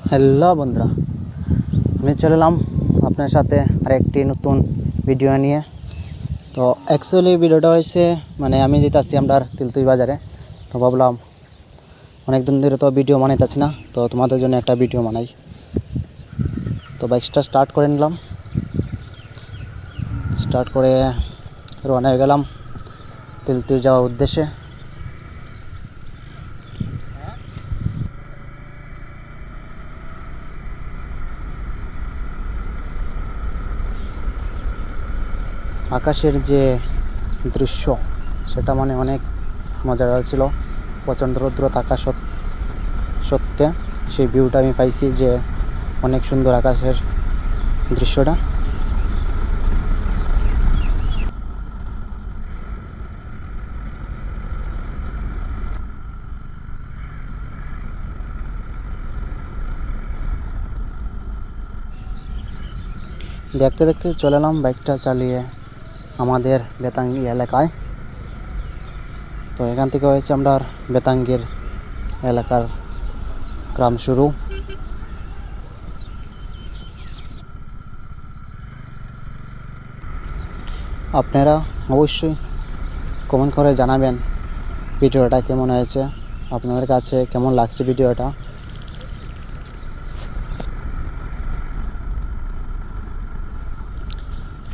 Hello বন্ধুরা, আমি চলে এলাম আপনার সাথে আরেকটি নতুন ভিডিও নিয়ে। তো অ্যাকচুয়ালি ভিডিওটা হয়েছে আমি যেতেছি আমরা তিলতুই বাজারে। তো ভাবলাম অনেক দিন ধরে তো ভিডিও বানাইতেছি না, তো তোমাদের জন্য একটা ভিডিও বানাই। তো বাইকটা স্টার্ট করে নিলাম, স্টার্ট করে রওনা হয়ে গেলাম তিলতুই যাওয়ার উদ্দেশ্যে। আকাশের যে দৃশ্য সেটা অনেক মজার ছিল। প্রচণ্ড রৌদ্র থাকা সত্ত্বে সেই ভিউটা আমি পাইছি, যে অনেক সুন্দর আকাশের দৃশ্যটা। দেখতে দেখতে চলে এলাম বাইকটা চালিয়ে আমাদের বেতাঙ্গি এলাকায়। তো এখান থেকে হয়েছে আমরা বেতাঙ্গির এলাকার গ্রাম শুরু। আপনারা অবশ্যই কমেন্ট করে জানাবেন ভিডিওটা কেমন হয়েছে, আপনাদের কাছে কেমন লাগছে ভিডিওটা।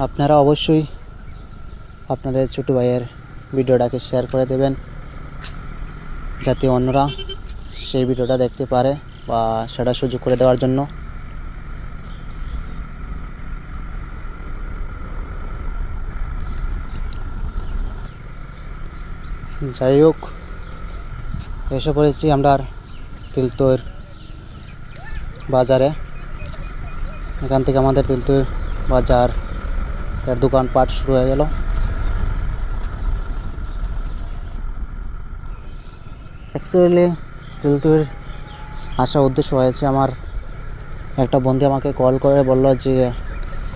আপনারা অবশ্যই আপনাদের ছোটো ভাইয়ের ভিডিওটাকে শেয়ার করে দেবেন, যাতে অন্যরা সেই ভিডিওটা দেখতে পারে বা সেটা সুযোগ করে দেওয়ার জন্য। যাই হোক, এসে পড়েছি আমরা তিলতুইর বাজারে। এখান থেকে আমাদের তিলতুইর বাজার এর দোকানপাট শুরু হয়ে গেল। অ্যাকচুয়ালি তিলতুইর আসার উদ্দেশ্য হয়েছে, আমার একটা বন্ধু আমাকে কল করে বলল যে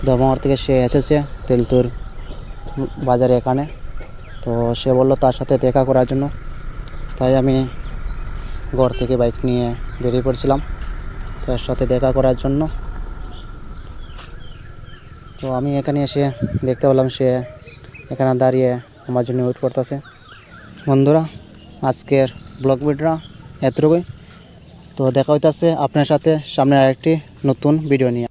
ধর্মনগর থেকে সে এসেছে তিলতুইর বাজারে এখানে। তো সে বলল তার সাথে দেখা করার জন্য, তাই আমি ঘর থেকে বাইক নিয়ে বেরিয়ে পড়ছিলাম তার সাথে দেখা করার জন্য। তো আমি এখানে এসে দেখতে পেলাম সে এখানে দাঁড়িয়ে আমার জন্য ওয়েট করতেছে। বন্ধুরা, আজকের ব্লগ ভিডিওটা এতটুকুই। তো দেখা হইতেছে আপনার সাথে সামনে আরেকটি নতুন ভিডিও নিয়ে।